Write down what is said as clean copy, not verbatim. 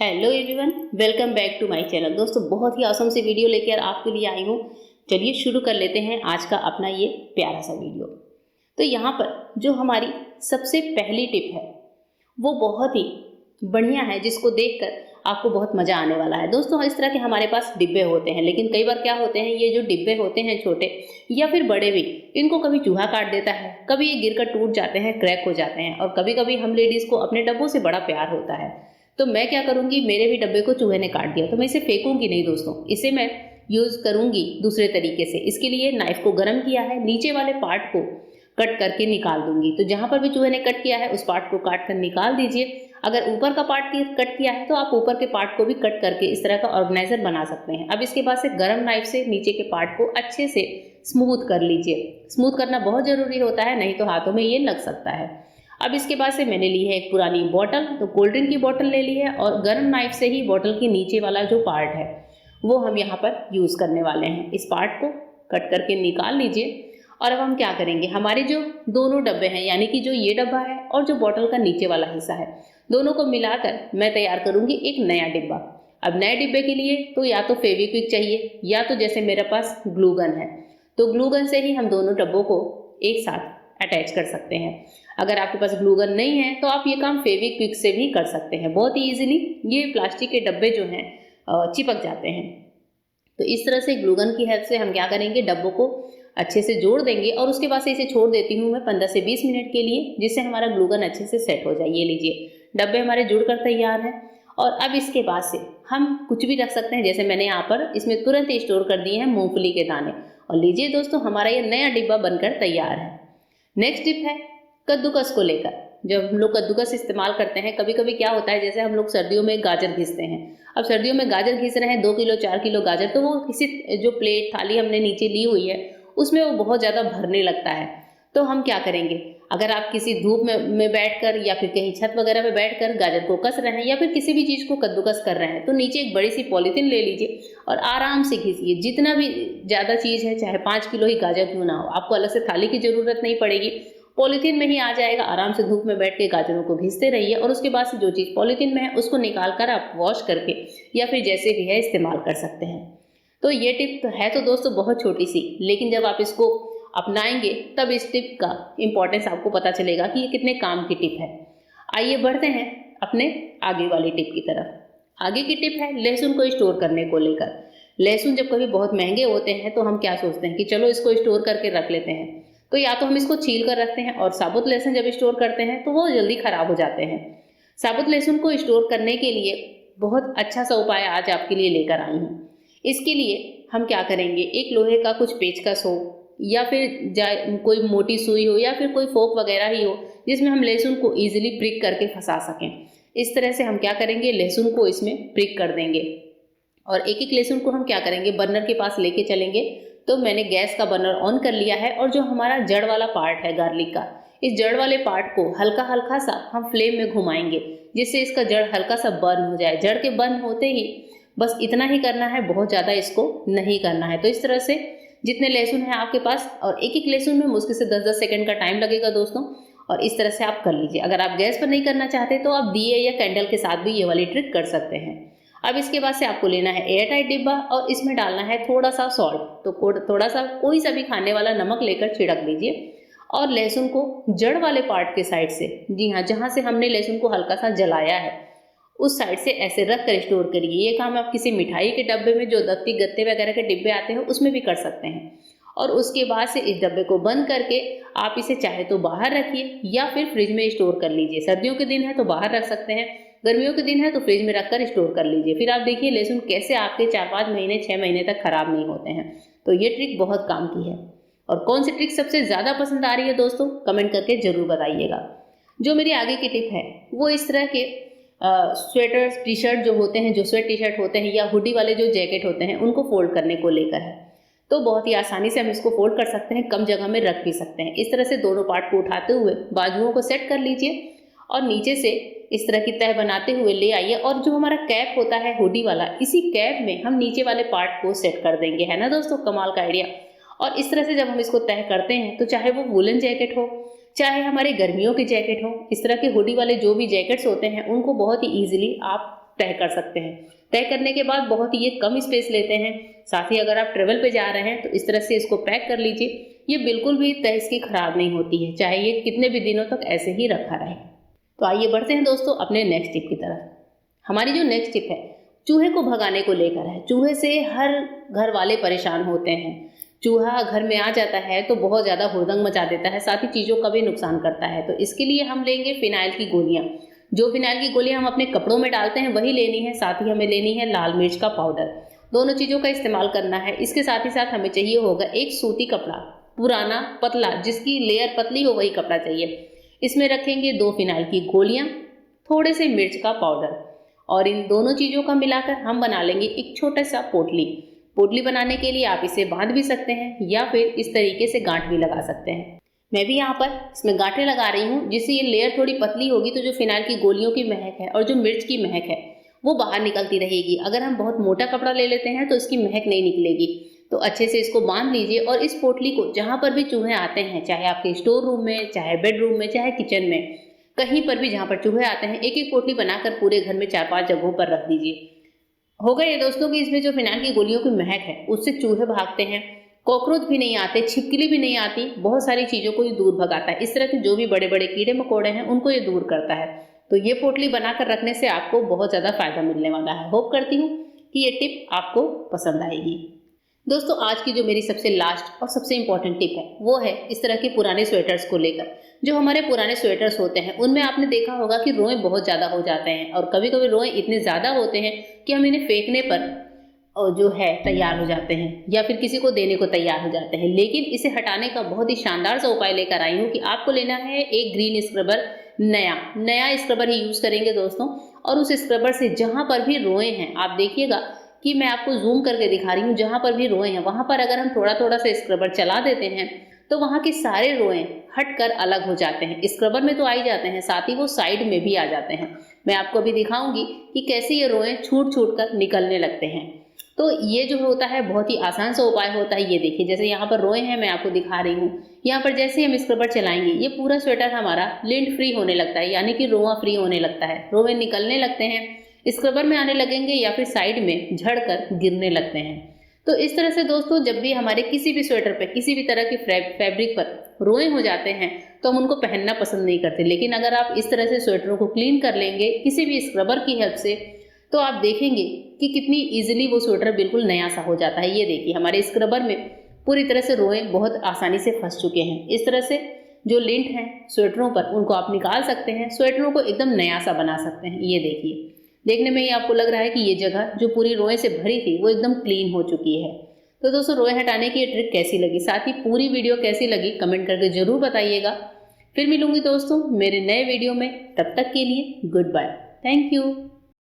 Hello everyone, welcome back to my channel. दोस्तों, बहुत ही awesome सी video लेकर आपके लिए आई हूँ। चलिए शुरू कर लेते हैं आज का अपना ये प्यारा सा वीडियो। तो यहाँ पर जो हमारी सबसे पहली टिप है वो बहुत ही बढ़िया है, जिसको देखकर आपको बहुत मज़ा आने वाला है। दोस्तों, इस तरह के हमारे पास डिब्बे होते हैं, लेकिन कई बार क्या होते हैं, ये जो डिब्बे होते हैं छोटे या फिर बड़े भी, इनको कभी चूहा काट देता है, कभी ये गिरकर टूट जाते हैं, क्रैक हो जाते हैं, और कभी कभी हम लेडीज़ को अपने डब्बों से बड़ा प्यार होता है। तो मैं क्या करूँगी, मेरे भी डब्बे को चूहे ने काट दिया तो मैं इसे फेंकूंगी नहीं दोस्तों, इसे मैं यूज़ करूँगी दूसरे तरीके से। इसके लिए नाइफ को गर्म किया है, नीचे वाले पार्ट को कट करके निकाल दूंगी। तो जहाँ पर भी चूहे ने कट किया है उस पार्ट को काट कर निकाल दीजिए। अगर ऊपर का पार्ट कट किया है तो आप ऊपर के पार्ट को भी कट करके इस तरह का ऑर्गेनाइजर बना सकते हैं। अब इसके बाद से गर्म नाइफ से नीचे के पार्ट को अच्छे से स्मूथ कर लीजिए। स्मूथ करना बहुत ज़रूरी होता है, नहीं तो हाथों में ये लग सकता है। अब इसके बाद से मैंने ली है एक पुरानी बॉटल, तो कोल्ड ड्रिंक की बॉटल ले ली है, और गर्म नाइफ से ही बॉटल के नीचे वाला जो पार्ट है वो हम यहाँ पर यूज़ करने वाले हैं। इस पार्ट को कट करके निकाल लीजिए। और अब हम क्या करेंगे, हमारे जो दोनों डब्बे हैं, यानी कि जो ये डब्बा है और जो बॉटल का नीचे वाला हिस्सा है, दोनों को मिलाकर मैं तैयार करूँगी एक नया डिब्बा। अब नए डिब्बे के लिए तो या तो फेविक्विक चाहिए, या तो जैसे मेरे पास ग्लू गन है, तो ग्लू गन से ही हम दोनों डब्बों को एक साथ अटैच कर सकते हैं। अगर आपके पास ग्लू गन नहीं है तो आप ये काम फेविक्विक से भी कर सकते हैं बहुत ही ईजिली। ये प्लास्टिक के डब्बे जो हैं चिपक जाते हैं। तो इस तरह से ग्लू गन की हेल्प से हम क्या करेंगे, डब्बों को अच्छे से जोड़ देंगे, और उसके बाद से इसे छोड़ देती हूँ मैं 15 से 20 मिनट के लिए, जिससे हमारा ग्लू गन अच्छे से सेट हो जाए। ये लीजिए, डब्बे हमारे जुड़कर तैयार हैं। और अब इसके बाद से हम कुछ भी रख सकते हैं, जैसे मैंने यहाँ पर इसमें तुरंत स्टोर कर दिए हैं मूंगफली के दाने। और लीजिए दोस्तों, हमारा ये नया डिब्बा बनकर तैयार है। नेक्स्ट टिप है कद्दूकस को लेकर। जब हम लोग कद्दूकस इस्तेमाल करते हैं, कभी कभी क्या होता है, जैसे हम लोग सर्दियों में गाजर घिसते हैं। अब सर्दियों में गाजर घिस रहे हैं 2 किलो 4 किलो गाजर, तो वो किसी जो प्लेट थाली हमने नीचे ली हुई है उसमें वो बहुत ज़्यादा भरने लगता है। तो हम क्या करेंगे, अगर आप किसी धूप में बैठकर या फिर कहीं छत वगैरह में बैठकर गाजर को कस रहे हैं, या फिर किसी भी चीज़ को कद्दूकस कर रहे हैं, तो नीचे एक बड़ी सी पॉलीथीन ले लीजिए और आराम से घिसिए। जितना भी ज़्यादा चीज़ है, चाहे 5 किलो ही गाजर क्यों ना हो, आपको अलग से थाली की ज़रूरत नहीं पड़ेगी, पॉलीथीन में ही आ जाएगा। आराम से धूप में बैठ के गाजरों को घिसते रहिए, और उसके बाद से जो चीज़ पॉलीथीन में है उसको निकाल कर आप वॉश करके या फिर जैसे भी है इस्तेमाल कर सकते हैं। तो ये टिप है तो दोस्तों बहुत छोटी सी, लेकिन जब आप इसको अपनाएंगे तब इस टिप का इम्पोर्टेंस आपको पता चलेगा कि ये कितने काम की टिप है। आइए बढ़ते हैं अपने आगे वाली टिप की तरफ। आगे की टिप है लहसुन को स्टोर करने को लेकर। लहसुन जब कभी बहुत महंगे होते हैं तो हम क्या सोचते हैं कि चलो इसको स्टोर करके रख लेते हैं। तो या तो हम इसको छील कर रखते हैं, और साबुत लहसुन जब स्टोर करते हैं तो वो जल्दी खराब हो जाते हैं। साबुत लहसुन को स्टोर करने के लिए बहुत अच्छा सा उपाय आज आपके लिए लेकर आई हूँ। इसके लिए हम क्या करेंगे, एक लोहे का कुछ पेचकस हो, या फिर कोई मोटी सुई हो, या फिर कोई फोक वगैरह ही हो, जिसमें हम लहसुन को ईजिली प्रिक करके फंसा सकें। इस तरह से हम क्या करेंगे, लहसुन को इसमें प्रिक कर देंगे। और एक एक लहसुन को हम क्या करेंगे, बर्नर के पास लेके चलेंगे। तो मैंने गैस का बर्नर ऑन कर लिया है, और जो हमारा जड़ वाला पार्ट है गार्लिक का, इस जड़ वाले पार्ट को हल्का हल्का सा हम फ्लेम में घुमाएंगे, जिससे इसका जड़ हल्का सा बर्न हो जाए। जड़ के बर्न होते ही बस इतना ही करना है, बहुत ज़्यादा इसको नहीं करना है। तो इस तरह से जितने लहसुन है आपके पास, और एक एक लहसुन में मुश्किल से 10-10 सेकंड का टाइम लगेगा दोस्तों, और इस तरह से आप कर लीजिए। अगर आप गैस पर नहीं करना चाहते तो आप दिए या कैंडल के साथ भी ये वाली ट्रिक कर सकते हैं। अब इसके बाद से आपको लेना है एयर टाइट डिब्बा, और इसमें डालना है थोड़ा सा सॉल्ट। तो थोड़ा सा कोई सा भी खाने वाला नमक लेकर छिड़क लीजिए, और लहसुन को जड़ वाले पार्ट के साइड से, जी हाँ, जहाँ से हमने लहसुन को हल्का सा जलाया है उस साइड से ऐसे रख कर स्टोर करिए। ये काम आप किसी मिठाई के डब्बे में, जो दत्ती गत्ते वगैरह के डिब्बे आते हैं, उसमें भी कर सकते हैं। और उसके बाद से इस डब्बे को बंद करके आप इसे चाहे तो बाहर रखिए या फिर फ्रिज में स्टोर कर लीजिए। सर्दियों के दिन है तो बाहर रख सकते हैं, गर्मियों के दिन है तो फ्रिज में रखकर स्टोर कर लीजिए। फिर आप देखिए लहसुन कैसे आपके 4-5 महीने 6 महीने तक खराब नहीं होते हैं। तो ये ट्रिक बहुत काम की है। और कौन सी ट्रिक सबसे ज़्यादा पसंद आ रही है दोस्तों, कमेंट करके ज़रूर बताइएगा। जो मेरी आगे की टिप है वो इस तरह के स्वेटर टी शर्ट जो होते हैं, जो स्वेट टी शर्ट होते हैं, या हुडी वाले जो जैकेट होते हैं, उनको फोल्ड करने को लेकर है। तो बहुत ही आसानी से हम इसको फोल्ड कर सकते हैं, कम जगह में रख भी सकते हैं। इस तरह से दोनों पार्ट को उठाते हुए बाजुओं को सेट कर लीजिए, और नीचे से इस तरह की तह बनाते हुए ले आइए, और जो हमारा कैप होता है हुडी वाला, इसी कैप में हम नीचे वाले पार्ट को सेट कर देंगे। है ना दोस्तों, कमाल का आइडिया। और इस तरह से जब हम इसको तह करते हैं, तो चाहे वो वुलन जैकेट हो, चाहे हमारे गर्मियों के जैकेट हो, इस तरह के हुडी वाले जो भी जैकेट्स होते हैं, उनको बहुत ही ईजिली आप तय कर सकते हैं। तय करने के बाद बहुत ही ये कम स्पेस लेते हैं। साथ ही अगर आप ट्रेवल पे जा रहे हैं तो इस तरह से इसको पैक कर लीजिए। ये बिल्कुल भी तय इसकी खराब नहीं होती है, चाहे ये कितने भी दिनों तक ऐसे ही रखा रहे। तो आइए बढ़ते हैं दोस्तों अपने नेक्स्ट टिप की तरफ। हमारी जो नेक्स्ट टिप है चूहे को भगाने को लेकर है। चूहे से हर घर वाले परेशान होते हैं। चूहा घर में आ जाता है तो बहुत ज़्यादा हुड़दंग मचा देता है, साथ ही चीज़ों का भी नुकसान करता है। तो इसके लिए हम लेंगे फिनाइल की गोलियाँ। जो फिनाइल की गोलियाँ हम अपने कपड़ों में डालते हैं वही लेनी है। साथ ही हमें लेनी है लाल मिर्च का पाउडर। दोनों चीज़ों का इस्तेमाल करना है। इसके साथ ही साथ हमें चाहिए होगा एक सूती कपड़ा, पुराना पतला, जिसकी लेयर पतली हो वही कपड़ा चाहिए। इसमें रखेंगे 2 फिनाइल की गोलियाँ, थोड़े से मिर्च का पाउडर, और इन दोनों चीज़ों का मिलाकर हम बना लेंगे एक छोटा सा पोटली। पोटली बनाने के लिए आप इसे बांध भी सकते हैं या फिर इस तरीके से गांठ भी लगा सकते हैं। मैं भी यहाँ पर इसमें गांठें लगा रही हूँ, जिससे ये लेयर थोड़ी पतली होगी तो जो फिनाइल की गोलियों की महक है और जो मिर्च की महक है वो बाहर निकलती रहेगी। अगर हम बहुत मोटा कपड़ा ले लेते हैं तो इसकी महक नहीं निकलेगी। तो अच्छे से इसको बांध लीजिए और इस पोटली को जहाँ पर भी चूहे आते हैं, चाहे आपके स्टोर रूम में, चाहे बेडरूम में, चाहे किचन में, कहीं पर भी जहाँ पर चूहे आते हैं, एक एक पोटली बनाकर पूरे घर में 4-5 जगहों पर रख दीजिए। होगा ये दोस्तों कि इसमें जो फिनाइल की गोलियों की महक है उससे चूहे भागते हैं, कॉकरोच भी नहीं आते, छिपकली भी नहीं आती, बहुत सारी चीज़ों को ये दूर भगाता है। इस तरह के जो भी बड़े बड़े कीड़े मकोड़े हैं उनको ये दूर करता है। तो ये पोटली बनाकर रखने से आपको बहुत ज़्यादा फायदा मिलने वाला है। होप करती हूँ कि ये टिप आपको पसंद आएगी। दोस्तों आज की जो मेरी सबसे लास्ट और सबसे इम्पॉर्टेंट टिप है वो है इस तरह के पुराने स्वेटर्स को लेकर। जो हमारे पुराने स्वेटर्स होते हैं उनमें आपने देखा होगा कि रोएं बहुत ज़्यादा हो जाते हैं, और कभी कभी रोएं इतने ज़्यादा होते हैं कि हम इन्हें फेंकने पर जो है तैयार हो जाते हैं या फिर किसी को देने को तैयार हो जाते हैं। लेकिन इसे हटाने का बहुत ही शानदार सा उपाय लेकर आई हूँ कि आपको लेना है एक ग्रीन स्क्रबर। नया स्क्रबर ही यूज़ करेंगे दोस्तों, और उस स्क्रबर से जहाँ पर भी रोएं हैं, आप देखिएगा कि मैं आपको जूम करके दिखा रही हूँ, जहाँ पर भी रोएं हैं वहाँ पर अगर हम थोड़ा थोड़ा सा स्क्रबर चला देते हैं तो वहाँ के सारे रोएं हटकर अलग हो जाते हैं। स्क्रबर में तो आ ही जाते हैं, साथ ही वो साइड में भी आ जाते हैं। मैं आपको अभी दिखाऊंगी कि कैसे ये रोएं छूट छूट कर निकलने लगते हैं। तो ये जो होता है बहुत ही आसान सा उपाय होता है। ये देखिए जैसे यहाँ पर रोएं हैं, मैं आपको दिखा रही हूँ। यहाँ पर जैसे हम स्क्रबर चलाएंगे ये पूरा स्वेटर हमारा लिंट फ्री होने लगता है, यानी कि रोआ फ्री होने लगता है। रोएं निकलने लगते हैं, स्क्रबर में आने लगेंगे या फिर साइड में झड़कर गिरने लगते हैं। तो इस तरह से दोस्तों जब भी हमारे किसी भी स्वेटर पे, किसी भी तरह के फैब्रिक पर रोएं हो जाते हैं तो हम उनको पहनना पसंद नहीं करते। लेकिन अगर आप इस तरह से स्वेटरों को क्लीन कर लेंगे किसी भी स्क्रबर की हेल्प से, तो आप देखेंगे कि कितनी इजीली वो स्वेटर बिल्कुल नया सा हो जाता है। ये देखिए हमारे स्क्रबर में पूरी तरह से रोएं बहुत आसानी से फंस चुके हैं। इस तरह से जो लिंट हैं स्वेटरों पर उनको आप निकाल सकते हैं, स्वेटरों को एकदम नया सा बना सकते हैं। ये देखिए, देखने में ही आपको लग रहा है कि ये जगह जो पूरी रोएं से भरी थी वो एकदम क्लीन हो चुकी है। तो दोस्तों रोएं हटाने की ये ट्रिक कैसी लगी, साथ ही पूरी वीडियो कैसी लगी, कमेंट करके जरूर बताइएगा। फिर मिलूंगी दोस्तों मेरे नए वीडियो में, तब तक के लिए गुड बाय, थैंक यू।